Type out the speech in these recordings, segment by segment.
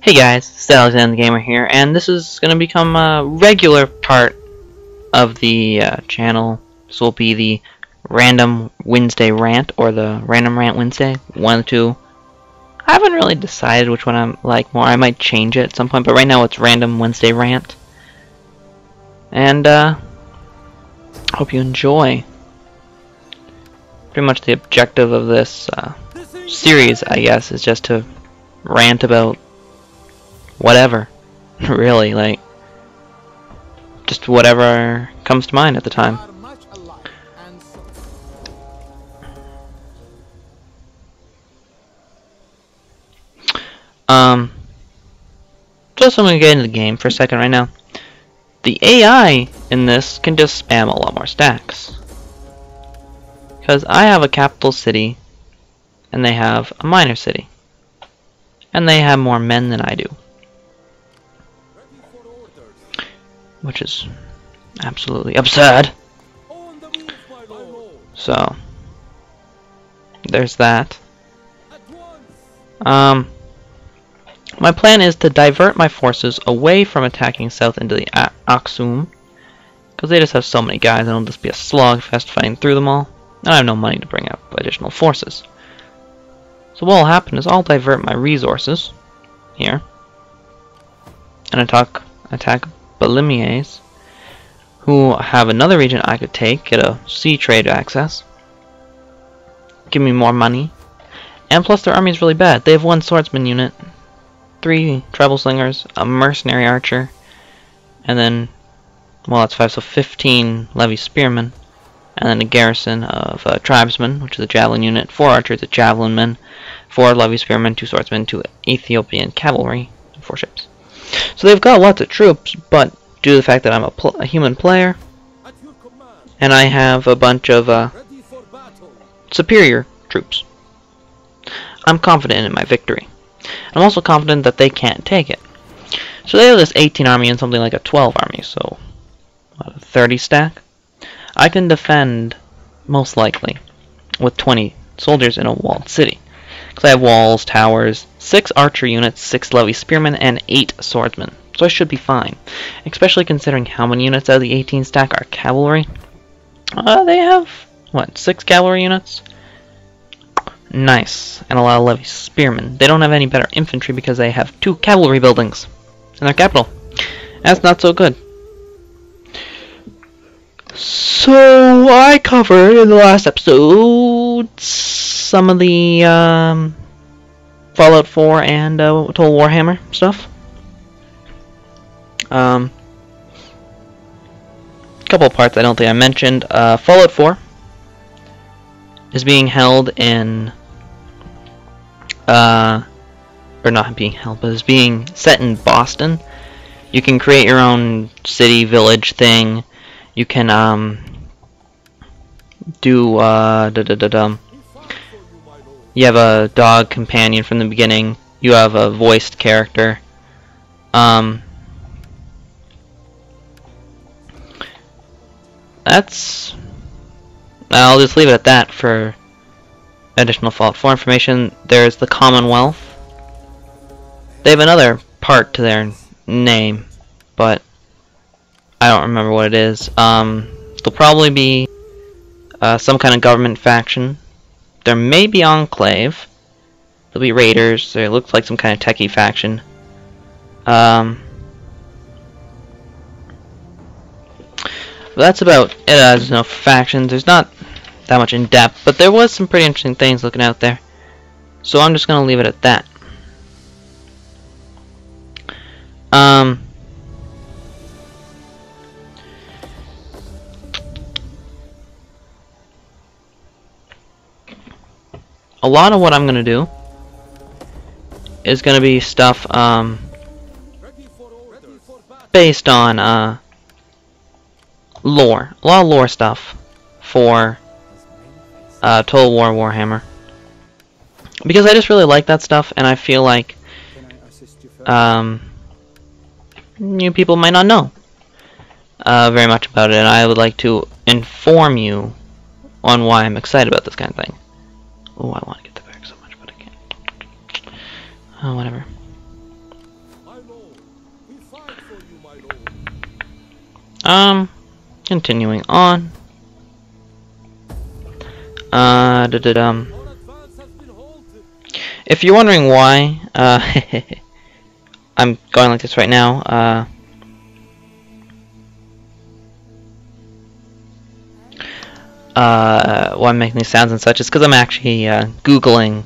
Hey guys, it's Alexander the Gamer here, and this is going to become a regular part of the channel. This will be the Random Wednesday Rant, or the Random Rant Wednesday, 1 or 2. I haven't really decided which one I like more. I might change it at some point, but right now it's Random Wednesday Rant. And, hope you enjoy. Pretty much the objective of this series, I guess, is just to rant about whatever, really, like, just whatever comes to mind at the time. Just I'm gonna get into the game for a second right now. The AI in this can just spam a lot more stacks. Because I have a capital city, and they have a minor city. And they have more men than I do. Which is absolutely absurd. So there's that. My plan is to divert my forces away from attacking south into the Aksum, because they just have so many guys and it'll just be a slogfest fighting through them all. And I have no money to bring up additional forces. So what will happen is I'll divert my resources here and attack Balimies, who have another region I could take, get a sea trade access, give me more money, and plus their army is really bad. They have 1 swordsman unit, 3 treble slingers, a mercenary archer, and then, well, that's 5, so 15 levy spearmen, and then a garrison of tribesmen, which is a javelin unit, 4 archers, a javelin men, 4 levy spearmen, 2 swordsmen, 2 Ethiopian cavalry, and 4 ships. So they've got lots of troops, but due to the fact that I'm a human player, and I have a bunch of superior troops, I'm confident in my victory. I'm also confident that they can't take it. So they have this 18 army and something like a 12 army, so what, a 30 stack? I can defend, most likely, with 20 soldiers in a walled city. Because I have walls, towers, 6 archer units, 6 levy spearmen, and 8 swordsmen. So I should be fine. Especially considering how many units out of the 18 stack are cavalry. They have, what, 6 cavalry units? Nice. And a lot of levy spearmen. They don't have any better infantry because they have 2 cavalry buildings in their capital. That's not so good. So I covered in the last episode some of the Fallout 4 and Total Warhammer stuff. Couple of parts I don't think I mentioned. Fallout 4 is being held in, or not being held, but is being set in Boston. You can create your own city, village thing. You can do you have a dog companion from the beginning. You have a voiced character. That's, I'll just leave it at that for additional Fallout 4 information. There's the Commonwealth. They have another part to their name, but I don't remember what it is. There'll probably be some kind of government faction. There may be Enclave. There'll be Raiders. There looks like some kind of techie faction. But that's about it. There's no factions. There's not that much in depth, but there was some pretty interesting things looking out there. So I'm just gonna leave it at that. A lot of what I'm gonna do is gonna be stuff based on lore. A lot of lore stuff for Total War Warhammer. Because I just really like that stuff, and I feel like you people might not know very much about it, and I would like to inform you on why I'm excited about this kind of thing. Oh, I want to get the back so much, but I can't. Oh, whatever. Continuing on. If you're wondering why, I'm going like this right now, why I'm making these sounds and such, it's because I'm actually, Googling,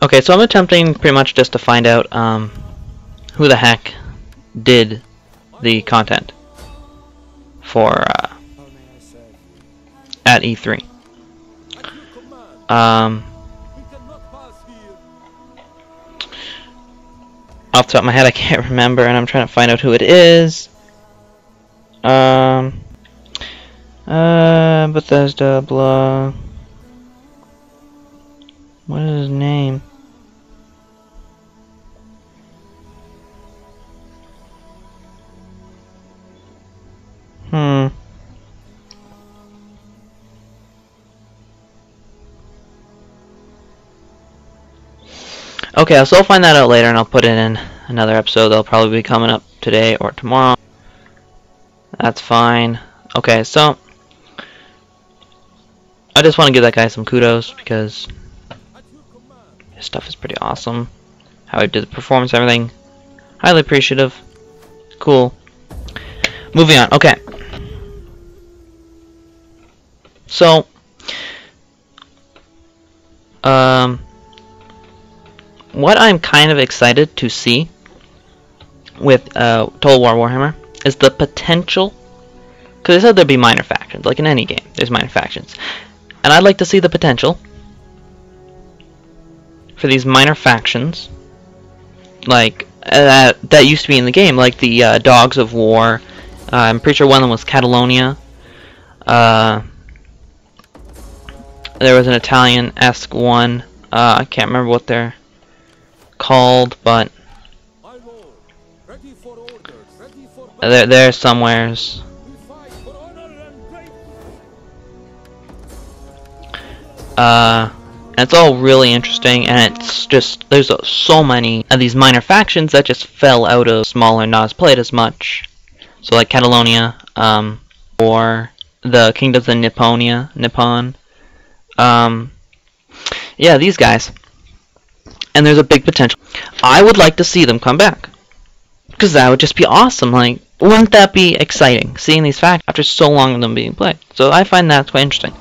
okay, so I'm attempting pretty much just to find out who the heck did the content for at E3. Off the top of my head, I can't remember, and I'm trying to find out who it is. Bethesda, blah. What is his name? Okay, so I'll find that out later and I'll put it in another episode. That'll probably be coming up today or tomorrow. That's fine. Okay, so I just want to give that guy some kudos because his stuff is pretty awesome. How he did the performance, everything. Highly appreciative. Cool. Moving on. Okay. So, what I'm kind of excited to see with Total War Warhammer is the potential, because they said there'd be minor factions, like in any game, there's minor factions. And I'd like to see the potential for these minor factions, like, that used to be in the game, like the Dogs of War. I'm pretty sure one of them was Catalonia. There was an Italian-esque one. I can't remember what they're called, but they're somewheres. And it's all really interesting, and it's just, there's so many of these minor factions that just fell out of smaller, not as played as much. So like Catalonia, or the Kingdoms of Nippon. Yeah, these guys. And there's a big potential. I would like to see them come back, because that would just be awesome. Like, wouldn't that be exciting, seeing these factions after so long of them being played? So I find that quite interesting.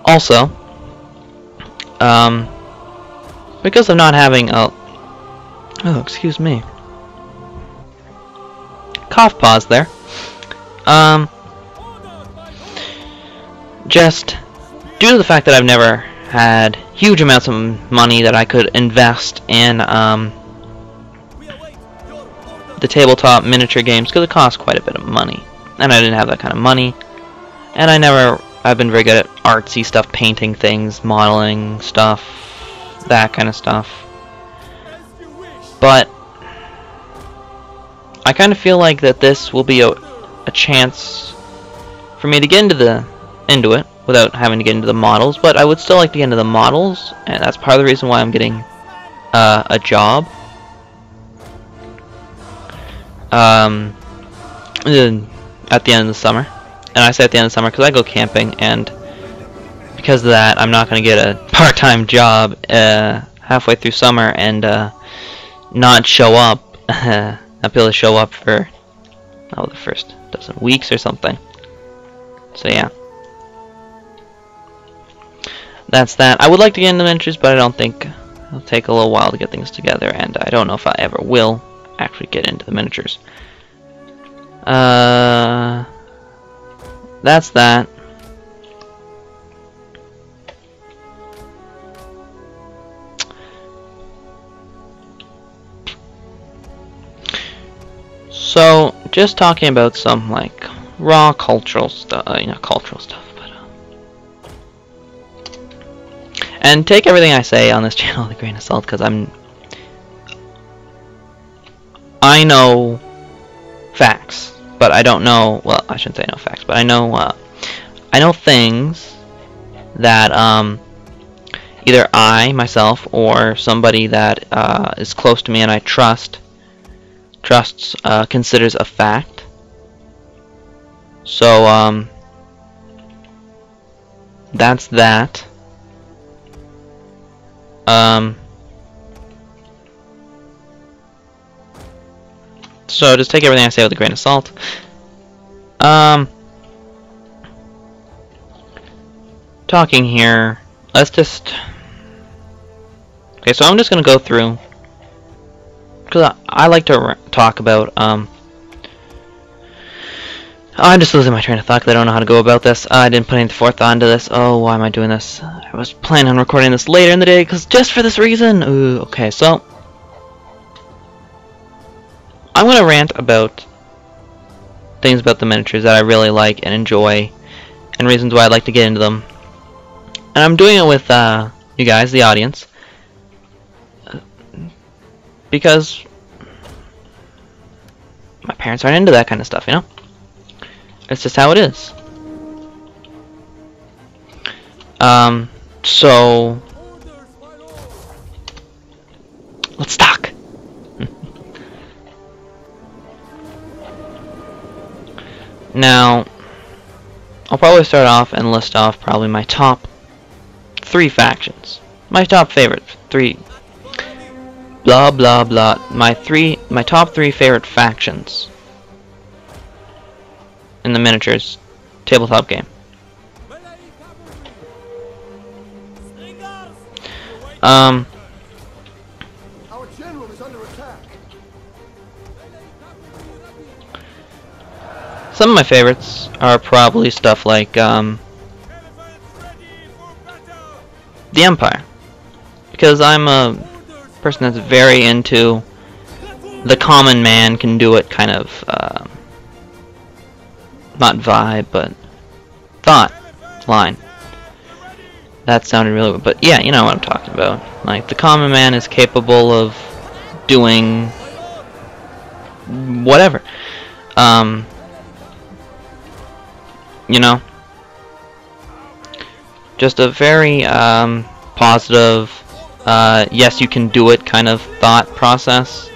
Also, because of not having a... Oh, excuse me. Cough pause there. Just due to the fact that I've never had huge amounts of money that I could invest in the tabletop miniature games, because it costs quite a bit of money, and I didn't have that kind of money, and I've been very good at artsy stuff, painting things, modeling stuff, that kind of stuff. But I kind of feel like that this will be a chance for me to get into it without having to get into the models, but I would still like to get into the models, and that's part of the reason why I'm getting a job. At the end of the summer. And I say at the end of the summer because I go camping, and because of that, I'm not going to get a part-time job halfway through summer and not show up. Not be able to show up for the first dozen weeks or something. So yeah, that's that. I would like to get into miniatures, but I don't think It'll take a little while to get things together, and I don't know if I ever will actually get into the miniatures. That's that. So, just talking about some, like, raw cultural stuff, not cultural stuff, but, and take everything I say on this channel with a grain of salt, because I know facts, but I don't know, well, I shouldn't say no facts, but I know things that, either I, myself, or somebody that, is close to me and I considers a fact. So, that's that. So just take everything I say with a grain of salt. Talking here, let's just... Okay, so I'm just gonna go through, because I like to talk about, I'm just losing my train of thought because I don't know how to go about this. I didn't put any forethought into this. Oh, why am I doing this? I was planning on recording this later in the day because just for this reason. Ooh, okay, so I'm going to rant about things about the miniatures that I really like and enjoy, and reasons why I'd like to get into them. And I'm doing it with you guys, the audience, because my parents aren't into that kind of stuff, you know? It's just how it is. So let's talk. Now, I'll probably start off and list off probably my top 3 factions. My top favorite 3 blah blah blah. My top 3 favorite factions in the miniatures tabletop game. Our general is under attack. Some of my favorites are probably stuff like the Empire, because I'm a person that's very into the common man can do it kind of not vibe, but thought line. That sounded really weird, but yeah, you know what I'm talking about. Like, the common man is capable of doing whatever. You know, just a very positive, yes, you can do it kind of thought process.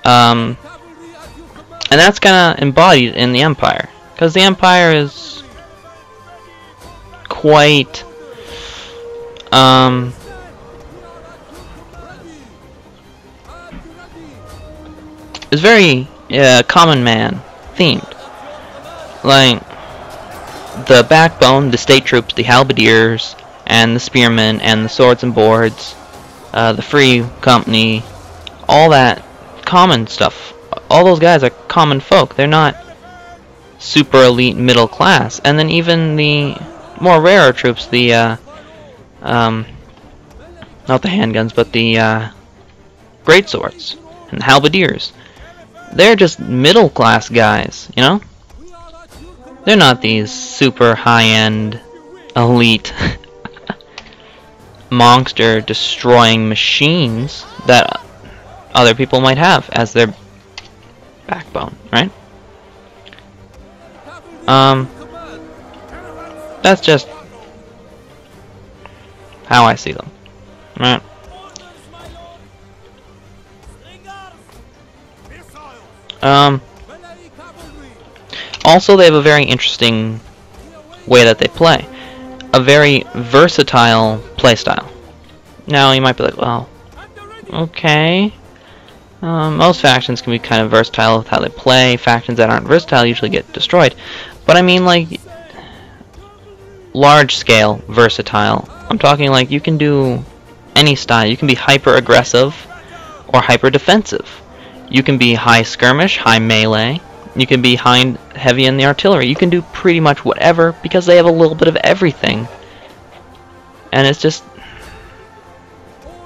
And that's kind of embodied in the Empire, because the Empire is quite is very common man themed. Like, the backbone, the state troops, the halberdiers, and the spearmen, and the swords and boards, the free company, all that common stuff. All those guys are common folk. They're not super elite middle class. And then even the more rarer troops, the not the handguns, but the great swords and the halberdiers, they're just middle class guys, you know? They're not these super high-end elite monster destroying machines that other people might have as their backbone, right? That's just how I see them, right? Also, they have a very interesting way that they play. A very versatile playstyle. Now, you might be like, well, okay. Most factions can be kind of versatile with how they play. Factions that aren't versatile usually get destroyed. But I mean, like, large-scale versatile. I'm talking like you can do any style. You can be hyper aggressive or hyper defensive. You can be high skirmish, high melee. You can be high heavy in the artillery. You can do pretty much whatever because they have a little bit of everything. And it's just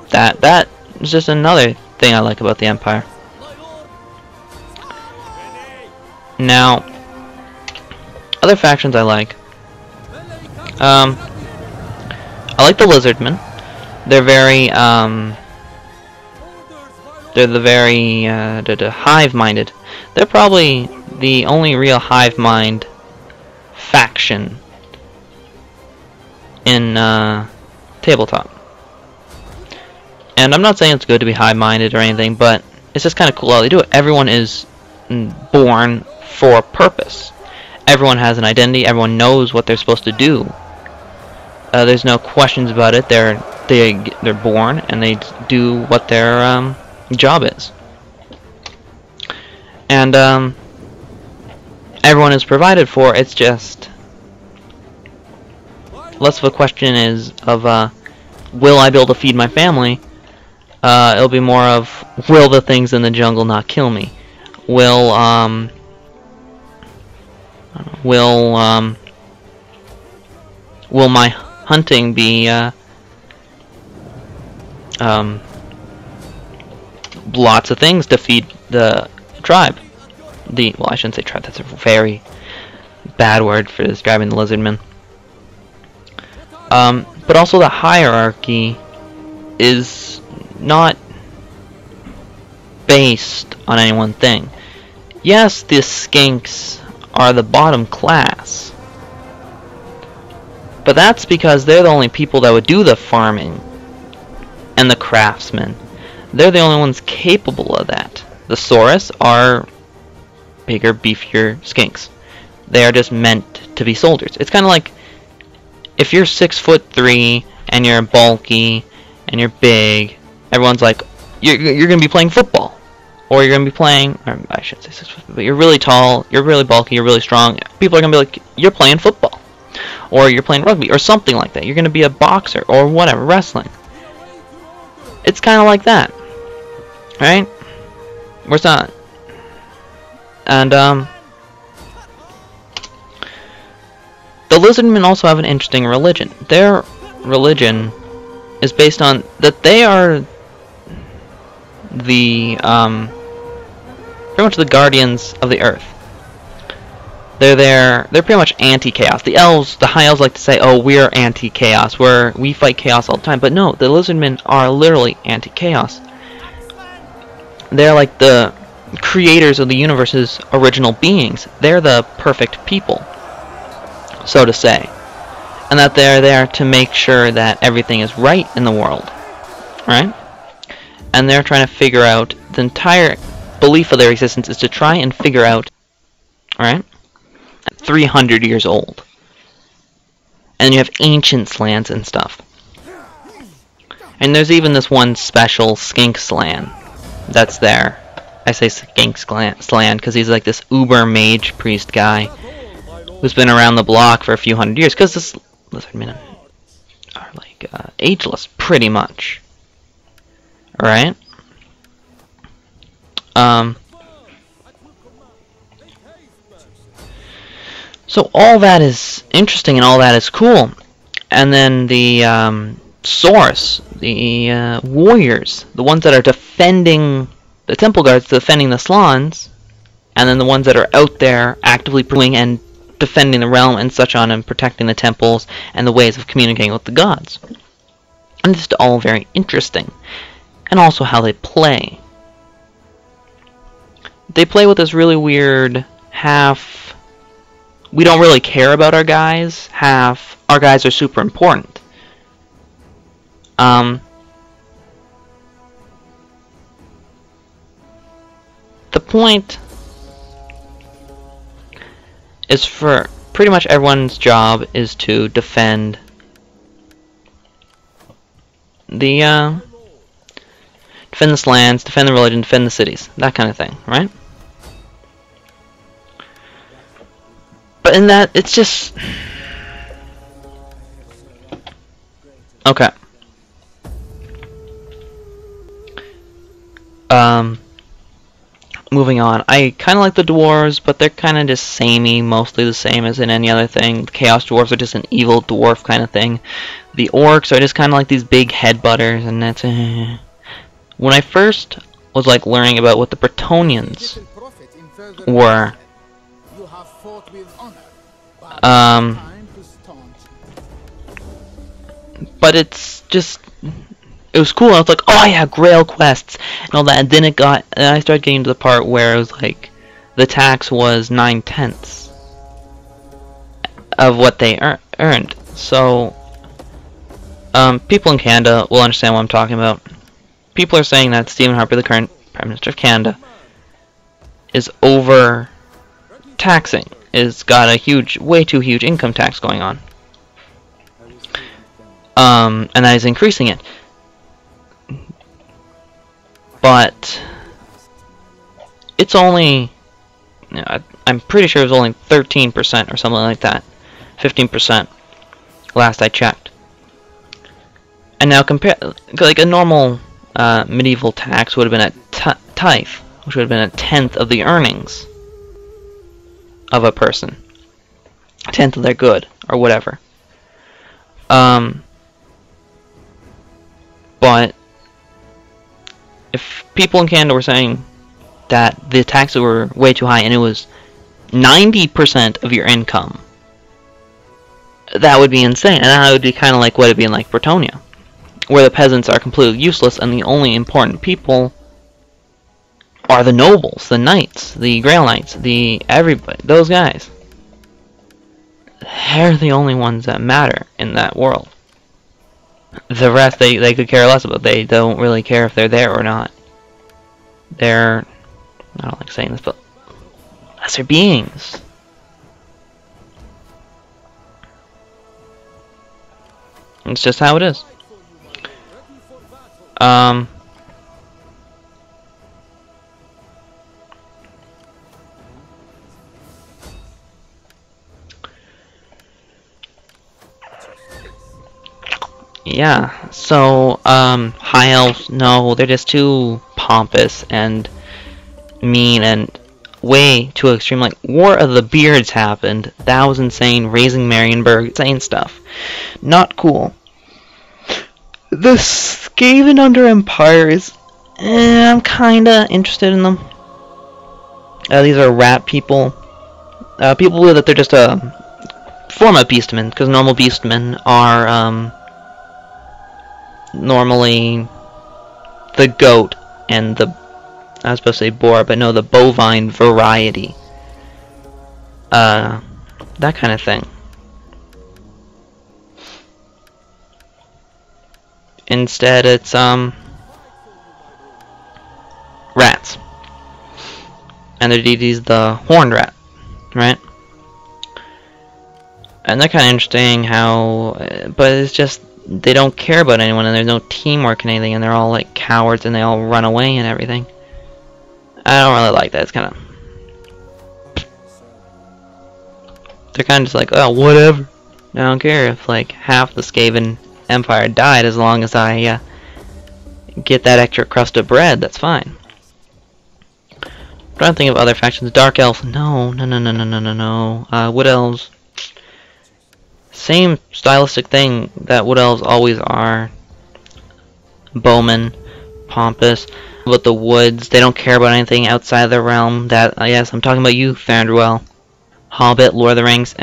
that is just another thing I like about the Empire. Now, other factions I like. I like the Lizardmen. They're very they're hive-minded. They're probably the only real hive mind faction in tabletop. And I'm not saying it's good to be hive-minded or anything, but it's just kind of cool how they do it. Everyone is born for a purpose. Everyone has an identity. Everyone knows what they're supposed to do. There's no questions about it. They're born and they do what their job is. And everyone is provided for. It's just less of a question of will I be able to feed my family? It'll be more of, will the things in the jungle not kill me? Will my hunting be lots of things to feed the tribe? Well, I shouldn't say tribe. That's a very bad word for describing the Lizardmen. But also the hierarchy is not based on any one thing. Yes, the skinks are the bottom class, but that's because they're the only people that would do the farming and the craftsmen. They're the only ones capable of that. The Saurus are bigger, beefier skinks. They are just meant to be soldiers. It's kind of like if you're 6'3" and you're bulky and you're big, everyone's like, you're gonna be playing football, or you're gonna be playing, or I shouldn't say 6 foot, but you're really tall, you're really bulky, you're really strong. People are gonna be like, you're playing football, or you're playing rugby, or something like that. You're gonna be a boxer or whatever, wrestling. It's kind of like that, right? Where's that? And the Lizardmen also have an interesting religion. Their religion is based on that they are the pretty much the guardians of the earth. They're pretty much anti-chaos. The elves, the high elves, like to say, "Oh, we're anti-chaos. We fight chaos all the time." But no, the Lizardmen are literally anti-chaos. They're like the creators of the universe's original beings. They're the perfect people, so to say, and that they're there to make sure that everything is right in the world, right? And they're trying to figure out, the entire belief of their existence is to try and figure out, right? 300 years old. And you have ancient lands and stuff. And there's even this one special skink slan that's there. I say skink slan because he's like this uber mage priest guy who's been around the block for a few hundred years, because this Lizardmen are like ageless, pretty much. Alright? So all that is interesting and all that is cool. And then the Saurus, the warriors, the ones that are defending the temple guards, defending the Slans, and then the ones that are out there actively pursuing and defending the realm and such on, and protecting the temples and the ways of communicating with the gods. And this is all very interesting. And also how they play. They play with this really weird half, we don't really care about our guys, half, our guys are super important. The point is for pretty much everyone's job is to defend the lands, defend the religion, defend the cities, that kind of thing, right? But in that, it's just okay. Moving on. I kind of like the dwarves, but they're kind of just samey, mostly the same as in any other thing. The chaos dwarves are just an evil dwarf kind of thing. The orcs are just kind of like these big headbutters, and that's when I first was like learning about what the Bretonians were. But it's just, it was cool. I was like, oh yeah, Grail quests and all that. And then I started getting to the part where it was like, the tax was 9/10 of what they earned. So, people in Canada will understand what I'm talking about. People are saying that Stephen Harper, the current Prime Minister of Canada, is over taxing. Is got a huge, way too huge income tax going on. And that is increasing it. But it's only, I'm pretty sure it was only 13% or something like that. 15% last I checked. And now compare, like a normal medieval tax would have been a tithe, which would have been 1/10 of the earnings of a person. 1/10 of their good, or whatever. But if people in Canada were saying that the taxes were way too high and it was 90% of your income, that would be insane. And that would be kind of like what it'd be in like Bretonia, where the peasants are completely useless and the only important people are the nobles, the knights, the Grail Knights, everybody, those guys. They're the only ones that matter in that world. The rest, they could care less about. They don't really care if they're there or not. They're, I don't like saying this, but lesser beings. It's just how it is. Yeah, so, high elves, no, they're just too pompous and mean and way too extreme. Like, War of the Beards happened. That was insane. Raising Marienburg, insane stuff. Not cool. The Skaven under Empire is, I'm kinda interested in them. These are rat people. People believe that they're just a form of beastmen, because normal beastmen are, normally the goat and I was supposed to say boar, but no, the bovine variety. That kind of thing. Instead, it's, rats. And their deity's the horned rat, right? And they're kind of interesting how, but it's just, they don't care about anyone, and there's no teamwork and anything, and they're all like cowards, and they all run away and everything. I don't really like that. It's kind of, they're kind of just like, oh, whatever. I don't care if like half the Skaven Empire died, as long as I get that extra crust of bread. That's fine. I'm trying to think of other factions. Dark Elves, no. Wood Elves. Same stylistic thing that Wood Elves always are. Bowmen, pompous, but the woods, they don't care about anything outside of their realm. That, yes, I'm talking about you, Thranduil. Hobbit, Lord of the Rings,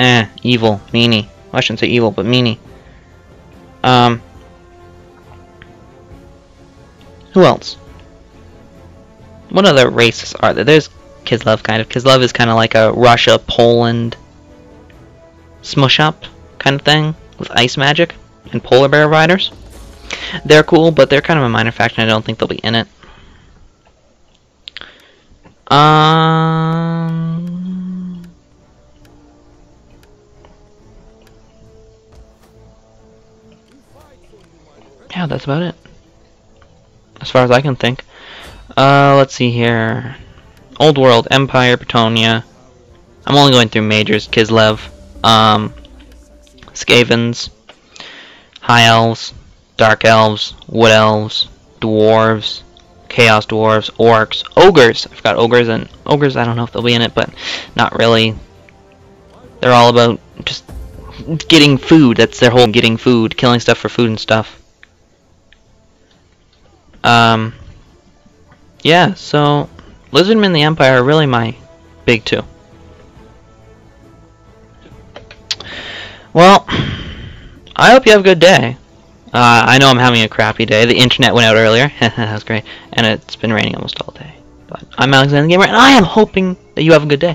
evil, meanie. Well, I shouldn't say evil, but meanie. Who else? What other races are there? There's Kislev, kind of. Kislev is kind of like a Russia, Poland smush up kind of thing with ice magic and polar bear riders. They're cool, but they're kind of a minor faction. I don't think they'll be in it. Yeah, that's about it, as far as I can think. Let's see here. Old World, Empire, Bretonia. I'm only going through majors. Kislev, Skavens, High Elves, Dark Elves, Wood Elves, Dwarves, chaos dwarves, orcs, ogres. I forgot ogres, and ogres, I don't know if they'll be in it, but not really. They're all about just getting food. That's their whole getting food, killing stuff for food and stuff. Yeah, so Lizardmen and the Empire are really my big two. Well, I hope you have a good day. I know I'm having a crappy day. The internet went out earlier. That was great. And it's been raining almost all day. But I'm Alexander the Gamer, and I am hoping that you have a good day.